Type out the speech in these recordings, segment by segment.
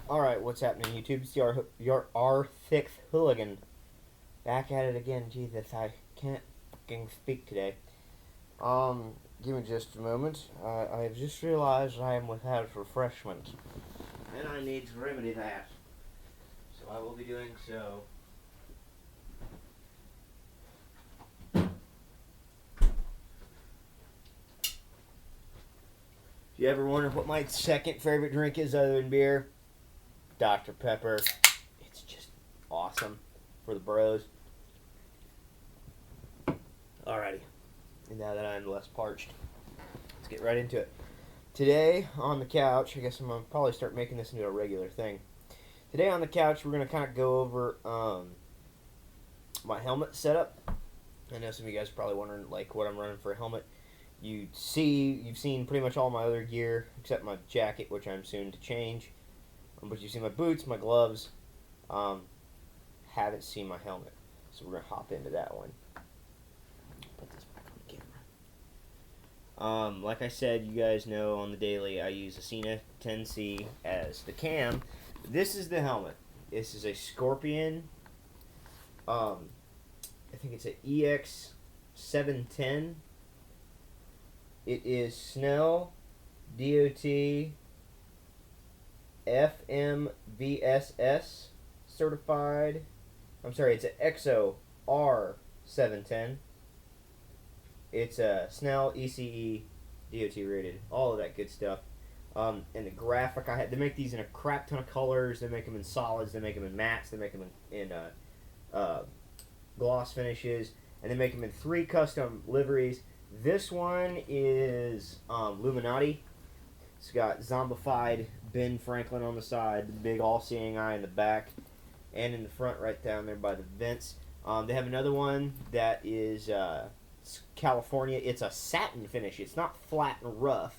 Alright, what's happening, YouTube? It's your R6 hooligan. Back at it again. Jesus, I can't fucking speak today. Give me just a moment. I have just realized I am without refreshment. And I need to remedy that. So I will be doing so. If you ever wonder what my second favorite drink is other than beer, Dr. Pepper. It's just awesome for the bros. Alrighty. And now that I'm less parched, let's get right into it. Today on the couch, I guess I'm going to probably start making this into a regular thing. Today on the couch, we're going to kind of go over my helmet setup. I know some of you guys are probably wondering like what I'm running for a helmet. You've seen pretty much all my other gear except my jacket, which I'm soon to change. But you've seen my boots, my gloves. Haven't seen my helmet, so we're gonna hop into that one. Put this back on the camera. Like I said, you guys know on the daily I use a Cena 10C as the cam. This is the helmet. This is a Scorpion. I think it's an EX-710. It is Snell DOT FMVSS certified. I'm sorry, it's an EXO-R710. It's a Snell ECE DOT rated. All of that good stuff. And the graphic I had, they make these in a crap ton of colors. They make them in solids. They make them in mattes. They make them in gloss finishes. And they make them in 3 custom liveries. This one is Illuminati. It's got zombified Ben Franklin on the side, the big all-seeing eye in the back, and in the front right down there by the vents. They have another one that is California. It's a satin finish. It's not flat and rough.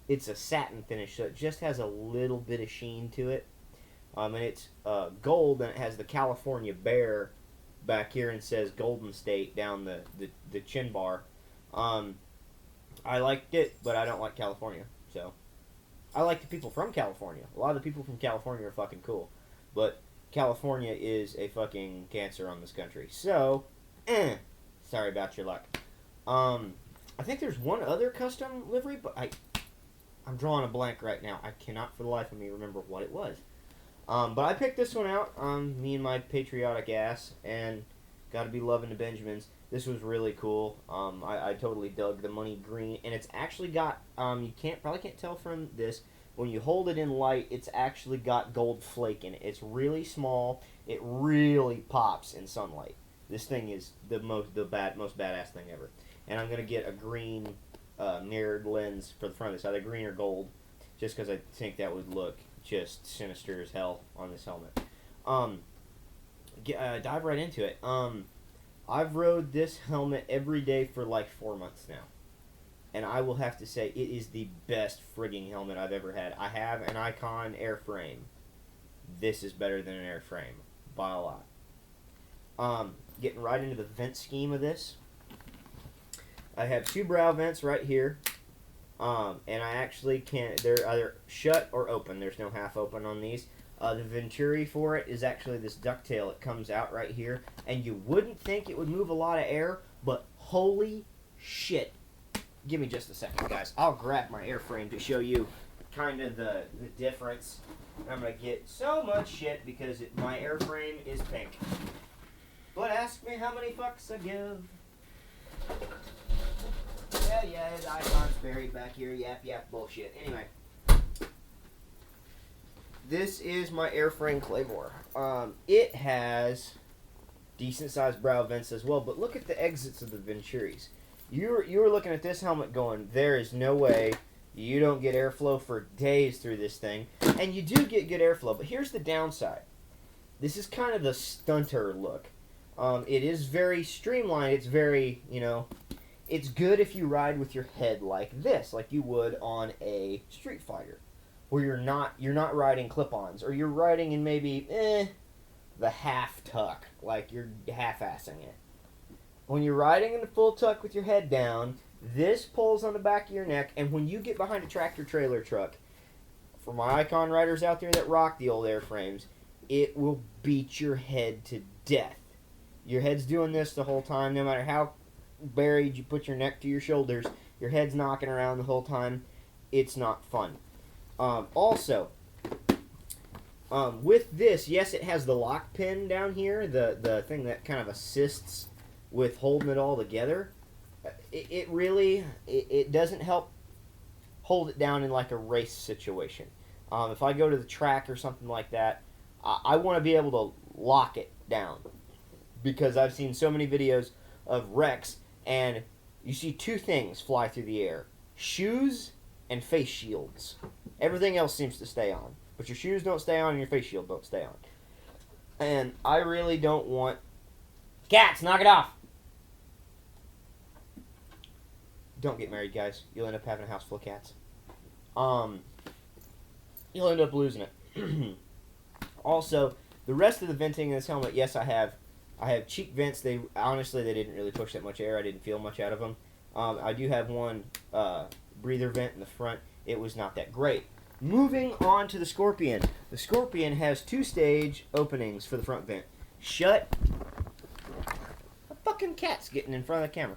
It's a satin finish, so it just has a little bit of sheen to it. And it's gold, and it has the California bear back here and says Golden State down the chin bar. I liked it, but I don't like California, so... I like the people from California. A lot of the people from California are fucking cool. But California is a fucking cancer on this country. So, sorry about your luck. I think there's one other custom livery, but I'm drawing a blank right now. I cannot for the life of me remember what it was. But I picked this one out, me and my patriotic ass, and gotta be loving the Benjamins. This was really cool. I totally dug the money green, and it's actually got, you probably can't tell from this, when you hold it in light, it's actually got gold flake in it. It's really small. It really pops in sunlight. This thing is the most badass thing ever. And I'm gonna get a green mirrored lens for the front of this, either green or gold, just because I think that would look just sinister as hell on this helmet. Dive right into it. I've rode this helmet every day for like 4 months now. And I will have to say, it is the best frigging helmet I've ever had. I have an Icon airframe. This is better than an airframe. By a lot. Getting right into the vent scheme of this. I have 2 brow vents right here. And I actually they're either shut or open. There's no half open on these. The Venturi for it is actually this ducktail. It comes out right here, and you wouldn't think it would move a lot of air, but holy shit. Give me just a second, guys. I'll grab my airframe to show you kind of the difference. I'm going to get so much shit because my airframe is pink. But ask me how many fucks I give. Yeah, the Icon's buried back here. Yap, bullshit. Anyway. This is my airframe Claymore. It has decent sized brow vents as well, but look at the exits of the Venturis. You were looking at this helmet going, there is no way you don't get airflow for days through this thing. And you do get good airflow, but here's the downside. This is kind of the stunter look. It is very streamlined. It's very, it's good if you ride with your head like this, like you would on a Street Fighter. Where you're not riding clip-ons, or you're riding in maybe the half tuck, like you're half-assing it. When you're riding in the full tuck with your head down, this pulls on the back of your neck, and when you get behind a tractor trailer truck, for my Icon riders out there that rock the old airframes, it will beat your head to death. Your head's doing this the whole time, no matter how buried you put your neck to your shoulders. Your head's knocking around the whole time. It's not fun. Also, with this, yes, it has the lock pin down here, the thing that kind of assists with holding it all together. It really doesn't help hold it down in like a race situation. If I go to the track or something like that, I want to be able to lock it down, because I've seen so many videos of wrecks and you see two things fly through the air: shoes and face shields. Everything else seems to stay on, but your shoes don't stay on and your face shield don't stay on. And I really don't want... Cats, knock it off! Don't get married, guys. You'll end up having a house full of cats. You'll end up losing it. Also, the rest of the venting in this helmet, yes, I have cheek vents. They didn't really push that much air. I didn't feel much out of them. I do have one breather vent in the front. It was not that great. Moving on to the Scorpion. The Scorpion has 2-stage openings for the front vent. Shut. A fucking cat's getting in front of the camera.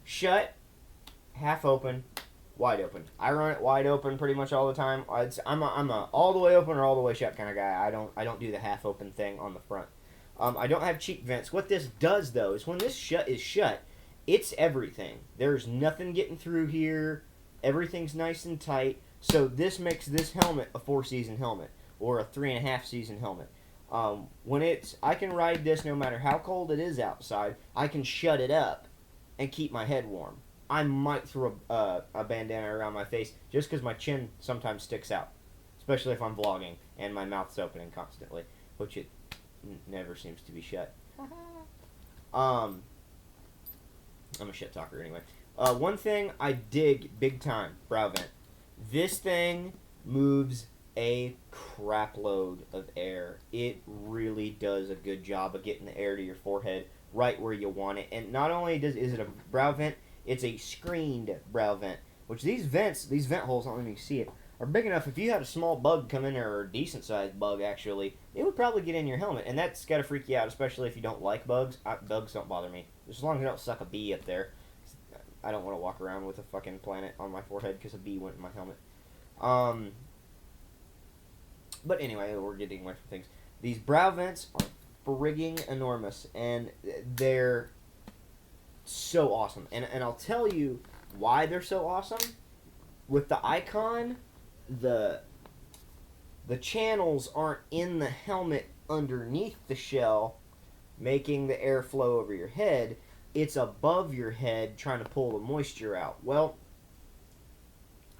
Shut. Half open. Wide open. I run it wide open pretty much all the time. I'm a all the way open or all the way shut kind of guy. I don't do the half open thing on the front. I don't have cheek vents. What this does though is when this is shut, it's everything. There's nothing getting through here. Everything's nice and tight. So this makes this helmet a 4-season helmet or a 3.5-season helmet. I can ride this no matter how cold it is outside. I can shut it up and keep my head warm. I might throw a bandana around my face just because my chin sometimes sticks out, especially if I'm vlogging and my mouth's opening constantly, which it never seems to be shut. I'm a shit talker anyway. One thing I dig big time, brow vent. This thing moves a crap load of air. It really does a good job of getting the air to your forehead right where you want it. And not only is it a brow vent, it's a screened brow vent, which these vent holes, I don't know if you can see it, are big enough. If you had a small bug come in there, or a decent sized bug actually, it would probably get in your helmet, and that's got to freak you out, especially if you don't like bugs. Bugs don't bother me, as long as I don't suck a bee up there. I don't want to walk around with a fucking planet on my forehead because a bee went in my helmet. But anyway, we're getting away from things. These brow vents are frigging enormous, and they're so awesome. And I'll tell you why they're so awesome. With the Icon, the channels aren't in the helmet underneath the shell, making the air flow over your head. It's above your head trying to pull the moisture out. Well,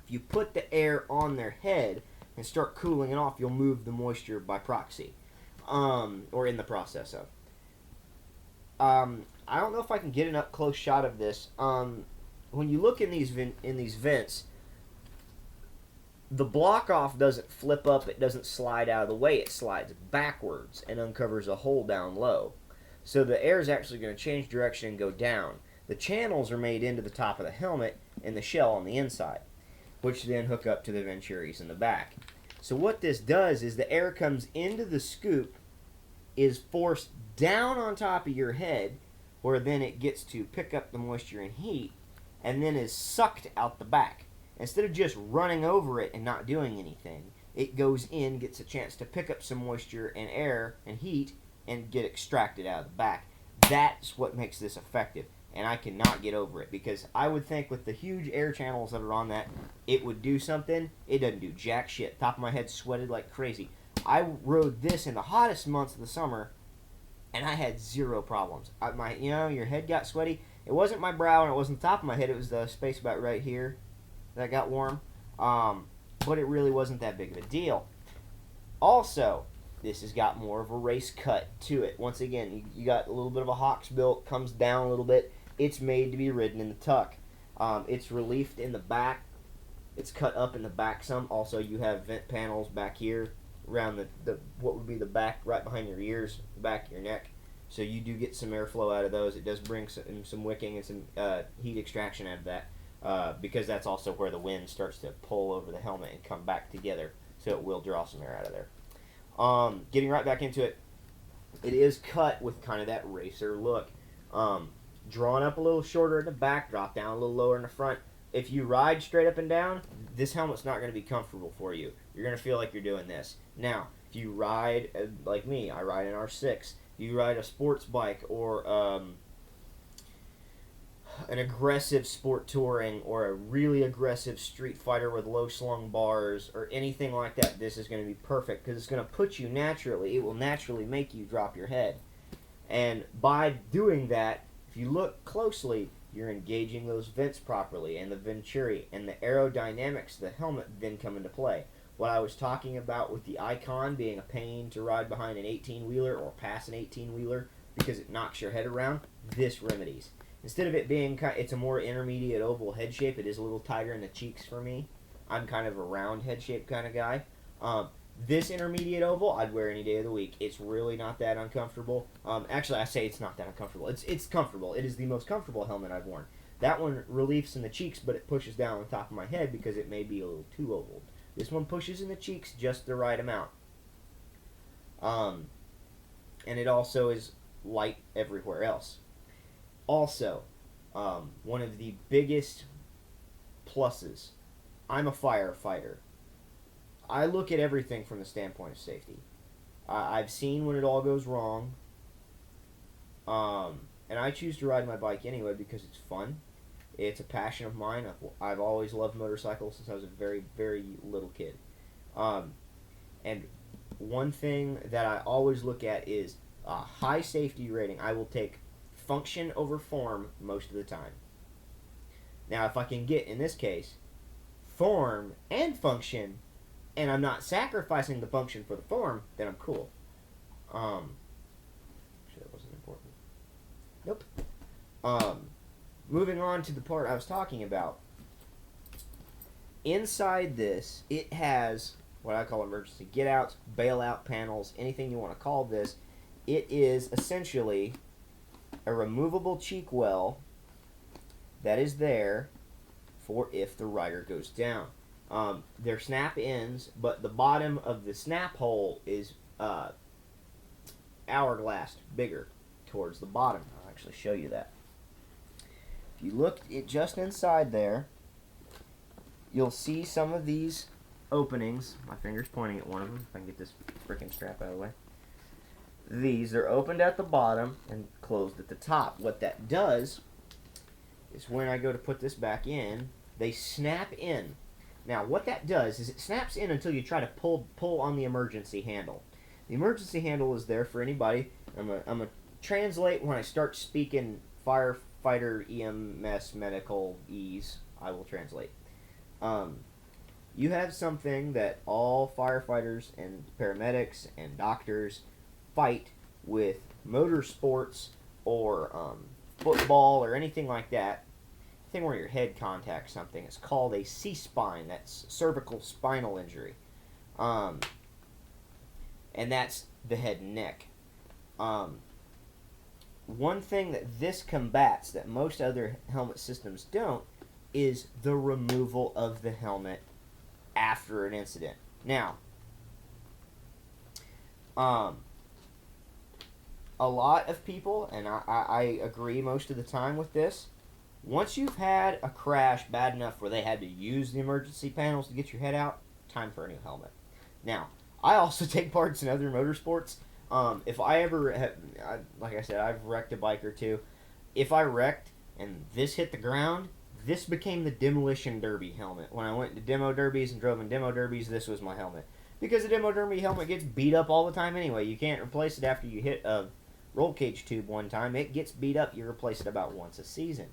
if you put the air on their head and start cooling it off, you'll move the moisture by proxy, or in the process of. I don't know if I can get an up close shot of this. When you look in these vents, the block off doesn't flip up. It doesn't slide out of the way. It slides backwards and uncovers a hole down low. So the air is actually going to change direction and go down. The channels are made into the top of the helmet and the shell on the inside, which then hook up to the venturis in the back. So what this does is the air comes into the scoop, is forced down on top of your head, where then it gets to pick up the moisture and heat, and then is sucked out the back. Instead of just running over it and not doing anything, it goes in, gets a chance to pick up some moisture and air and heat, and get extracted out of the back. That's what makes this effective, and I cannot get over it, because I would think with the huge air channels that are on that, it would do something. It doesn't do jack shit. Top of my head sweated like crazy. I rode this in the hottest months of the summer, and I had zero problems. Your head got sweaty. It wasn't my brow, and it wasn't the top of my head. It was the space about right here that got warm. But it really wasn't that big of a deal. Also, this has got more of a race cut to it. Once again, you got a little bit of a Hawks built, comes down a little bit. It's made to be ridden in the tuck. It's reliefed in the back. It's cut up in the back some. Also, you have vent panels back here around the what would be the back, right behind your ears, the back of your neck. So you do get some airflow out of those. It does bring some wicking and some heat extraction out of that, because that's also where the wind starts to pull over the helmet and come back together. so it will draw some air out of there. Getting right back into it, it is cut with kind of that racer look. Drawn up a little shorter in the back, drop down a little lower in the front. If you ride straight up and down, this helmet's not going to be comfortable for you. You're going to feel like you're doing this. Now, if you ride, like me, I ride an R6. If you ride a sports bike or an aggressive sport touring or a really aggressive street fighter with low slung bars or anything like that, this is going to be perfect because it's going to put you naturally. It will naturally make you drop your head. And by doing that, if you look closely, you're engaging those vents properly and the venturi and the aerodynamics of the helmet then come into play. What I was talking about with the Icon being a pain to ride behind an 18-wheeler or pass an 18-wheeler because it knocks your head around, this remedies. Instead of it being, it's a more intermediate oval head shape, it is a little tighter in the cheeks for me. I'm kind of a round head shape kind of guy. This intermediate oval, I'd wear any day of the week. It's really not that uncomfortable. Actually, I say it's not that uncomfortable. It's comfortable. It is the most comfortable helmet I've worn. That one reliefs in the cheeks, but it pushes down on top of my head because it may be a little too oval. This one pushes in the cheeks just the right amount. And it also is light everywhere else. Also, one of the biggest pluses, I'm a firefighter. I look at everything from the standpoint of safety. I've seen when it all goes wrong. And I choose to ride my bike anyway because it's fun. It's a passion of mine. I've always loved motorcycles since I was a very, very little kid. And one thing that I always look at is a high safety rating. I will take function over form most of the time. Now, if I can get, in this case, form and function, and I'm not sacrificing the function for the form, then I'm cool. Actually, that wasn't important. Nope. Moving on to the part I was talking about. Inside this, it has what I call emergency get-outs, bailout panels, anything you want to call this. It is essentially a removable cheek well that is there for if the rider goes down. They're snap ends, but the bottom of the snap hole is hourglass bigger towards the bottom. I'll actually show you that. If you look just inside there, you'll see some of these openings. My finger's pointing at one of them. If I can get this freaking strap out of the way. These are opened at the bottom and closed at the top. What that does is when I go to put this back in, they snap in. Now, what that does is it snaps in until you try to pull on the emergency handle. The emergency handle is there for anybody. I'm gonna translate when I start speaking firefighter, EMS, medical ease. I will translate. You have something that all firefighters and paramedics and doctors fight with motorsports or football or anything like that. Thing where your head contacts something. It's called a C-spine. That's cervical spinal injury. And that's the head and neck. One thing that this combats that most other helmet systems don't is the removal of the helmet after an incident. Now, a lot of people, and I agree most of the time with this, once you've had a crash bad enough where they had to use the emergency panels to get your head out, time for a new helmet. Now, I also take parts in other motorsports. If I ever have, like I said, I've wrecked a bike or two. If I wrecked and this hit the ground, this became the demolition derby helmet. When I went to demo derbies and drove in demo derbies, this was my helmet. Because the demo derby helmet gets beat up all the time anyway. You can't replace it after you hit a roll cage tube one time. It gets beat up. You replace it about once a season.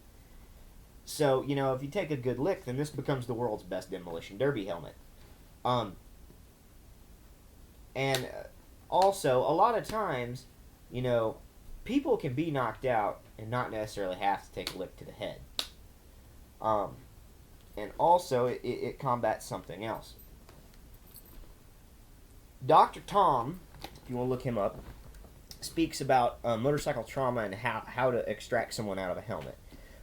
So, you know, if you take a good lick, then this becomes the world's best demolition derby helmet. And also, a lot of times, you know, people can be knocked out and not necessarily have to take a lick to the head. And also, it combats something else. Dr. Tom, if you want to look him up, speaks about motorcycle trauma and how to extract someone out of a helmet.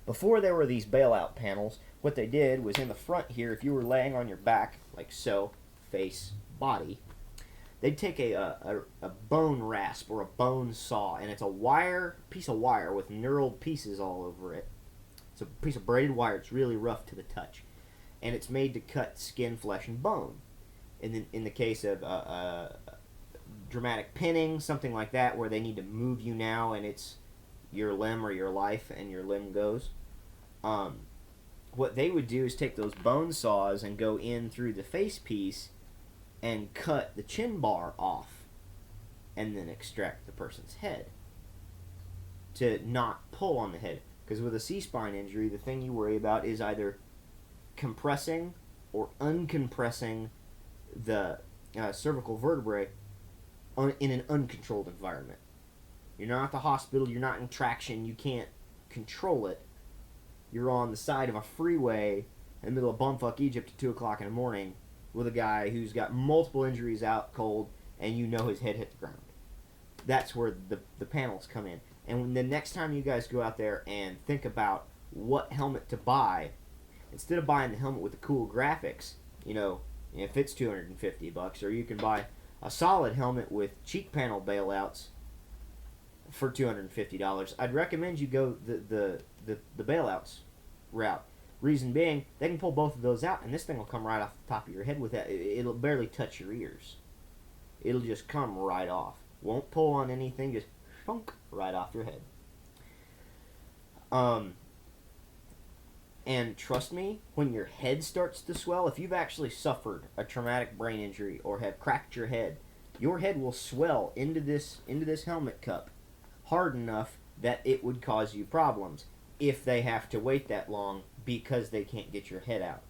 Before there were these bailout panels, what they did was in the front here, if you were laying on your back, like so, face body, they'd take a bone rasp or a bone saw, and it's a piece of wire with knurled pieces all over it. It's a piece of braided wire. It's really rough to the touch, and it's made to cut skin, flesh, and bone. In the case of dramatic pinning, something like that, where they need to move you now, and it's your limb or your life, and your limb goes. What they would do is take those bone saws and go in through the face piece and cut the chin bar off, and then extract the person's head to not pull on the head. Because with a C-spine injury, the thing you worry about is either compressing or uncompressing the cervical vertebrae in an uncontrolled environment. You're not at the hospital, you're not in traction, you can't control it. You're on the side of a freeway in the middle of bumfuck Egypt at 2 o'clock in the morning with a guy who's got multiple injuries out cold, and you know his head hit the ground. That's where the panels come in. And when the next time you guys go out there and think about what helmet to buy, instead of buying the helmet with the cool graphics, if it's $250, or you can buy a solid helmet with cheek panel bailouts for $250, I'd recommend you go the bailouts route. Reason being, they can pull both of those out, and this thing will come right off the top of your head with that. It'll barely touch your ears. It'll just come right off. Won't pull on anything, just shunk right off your head. And trust me, when your head starts to swell, if you've actually suffered a traumatic brain injury or have cracked your head will swell into this helmet cup hard enough that it would cause you problems if they have to wait that long because they can't get your head out.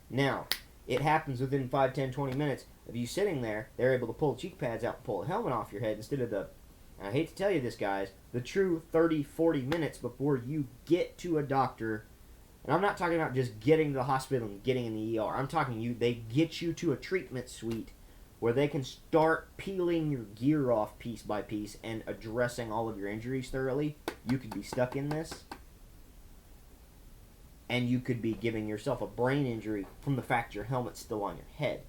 Now, it happens within 5, 10, 20 minutes of you sitting there. They're able to pull the cheek pads out and pull the helmet off your head instead of and I hate to tell you this, guys, the true 30, 40 minutes before you get to a doctor. And I'm not talking about just getting to the hospital and getting in the ER. I'm talking they get you to a treatment suite where they can start peeling your gear off piece by piece and addressing all of your injuries thoroughly. You could be stuck in this, and you could be giving yourself a brain injury from the fact your helmet's still on your head.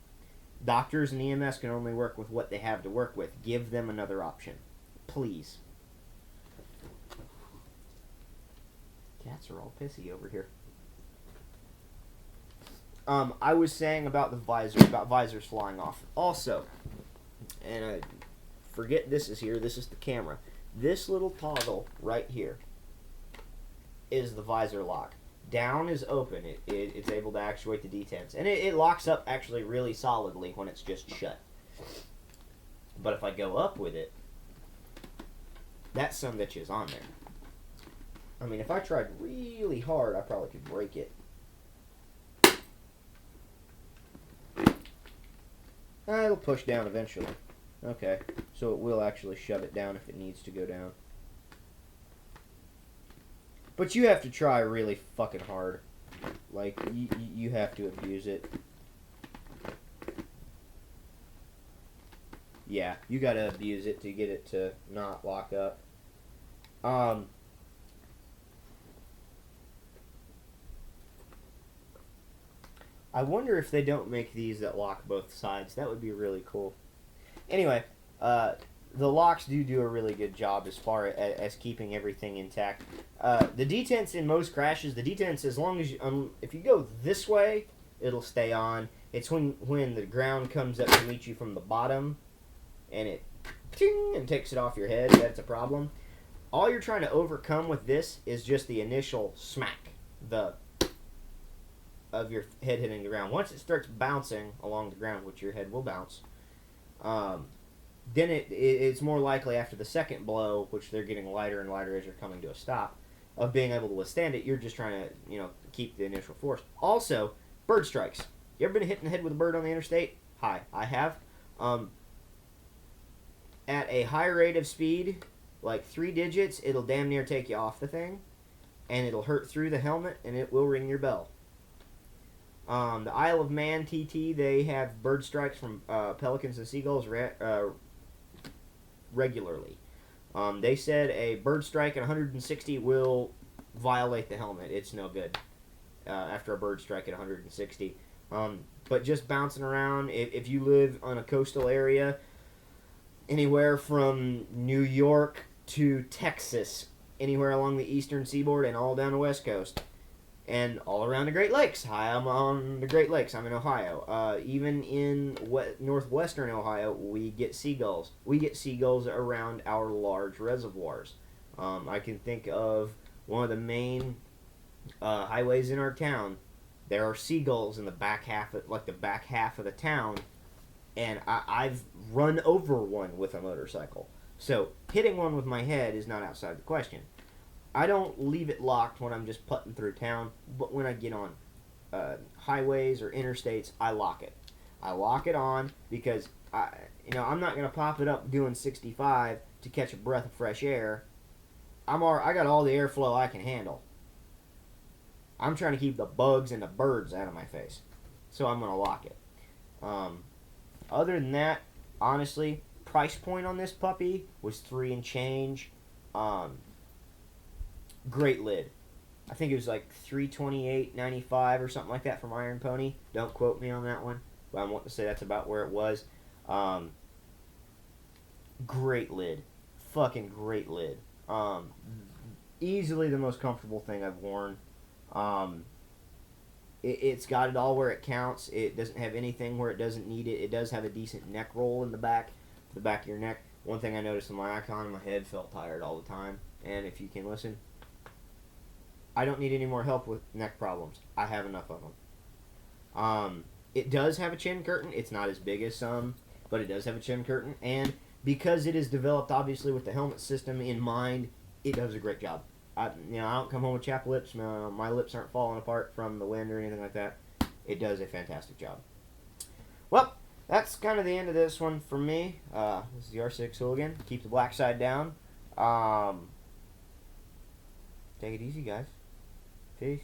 Doctors and EMS can only work with what they have to work with. Give them another option. Please. Cats are all pissy over here. I was saying about the visor, about visors flying off. Also, and I forget this is here, this is the camera. This little toggle right here is the visor lock. Down is open. It's able to actuate the detents. And it locks up actually really solidly when it's just shut. But if I go up with it, that sumbitch is on there. I mean, if I tried really hard, I probably could break it. It'll push down eventually. Okay, so it will actually shove it down if it needs to go down. But you have to try really fucking hard. Like, you have to abuse it. Yeah, you gotta abuse it to get it to not lock up. I wonder if they don't make these that lock both sides. That would be really cool. Anyway, the locks do a really good job as far as keeping everything intact. The detents in most crashes, the detents, as long as if you go this way, it'll stay on. It's when the ground comes up to meet you from the bottom, and it ting, and takes it off your head, that's a problem. All you're trying to overcome with this is just the initial smack of your head hitting the ground. Once it starts bouncing along the ground, which your head will bounce, then it's more likely after the second blow, which they're getting lighter and lighter as you're coming to a stop, of being able to withstand it. You're just trying to, keep the initial force. Also, bird strikes. You ever been hit in the head with a bird on the interstate? Hi, I have. At a high rate of speed, like 3 digits, it'll damn near take you off the thing, and it'll hurt through the helmet, and it will ring your bell. The Isle of Man TT, they have bird strikes from pelicans and seagulls regularly. They said a bird strike at 160 will violate the helmet. It's no good after a bird strike at 160. But just bouncing around, if you live on a coastal area, anywhere from New York to Texas, anywhere along the eastern seaboard and all down the west coast, and all around the Great Lakes. Hi, I'm on the Great Lakes. I'm in Ohio. Even in northwestern Ohio, we get seagulls. We get seagulls around our large reservoirs. I can think of one of the main highways in our town. There are seagulls in the back half of the town, and I've run over one with a motorcycle. So hitting one with my head is not outside the question. I don't leave it locked when I'm just putting through town, but when I get on highways or interstates, I lock it. I lock it on because I'm not gonna pop it up doing 65 to catch a breath of fresh air. I got all the airflow I can handle. I'm trying to keep the bugs and the birds out of my face, so I'm gonna lock it. Other than that, honestly, price point on this puppy was $3 and change. Great lid. I think it was like $328.95 or something like that from Iron Pony. Don't quote me on that one, but I want to say that's about where it was. Great lid. Fucking great lid. Easily the most comfortable thing I've worn. It's got it all where it counts. It doesn't have anything where it doesn't need it. It does have a decent neck roll in the back of your neck. One thing I noticed in my icon, my head felt tired all the time. And if you can listen, I don't need any more help with neck problems. I have enough of them. It does have a chin curtain. It's not as big as some, but it does have a chin curtain. And because it is developed, obviously, with the helmet system in mind, it does a great job. I don't come home with chapped lips. My lips aren't falling apart from the wind or anything like that. It does a fantastic job. Well, that's kind of the end of this one for me. This is the R6 Hooligan. Keep the black side down. Take it easy, guys. Peace.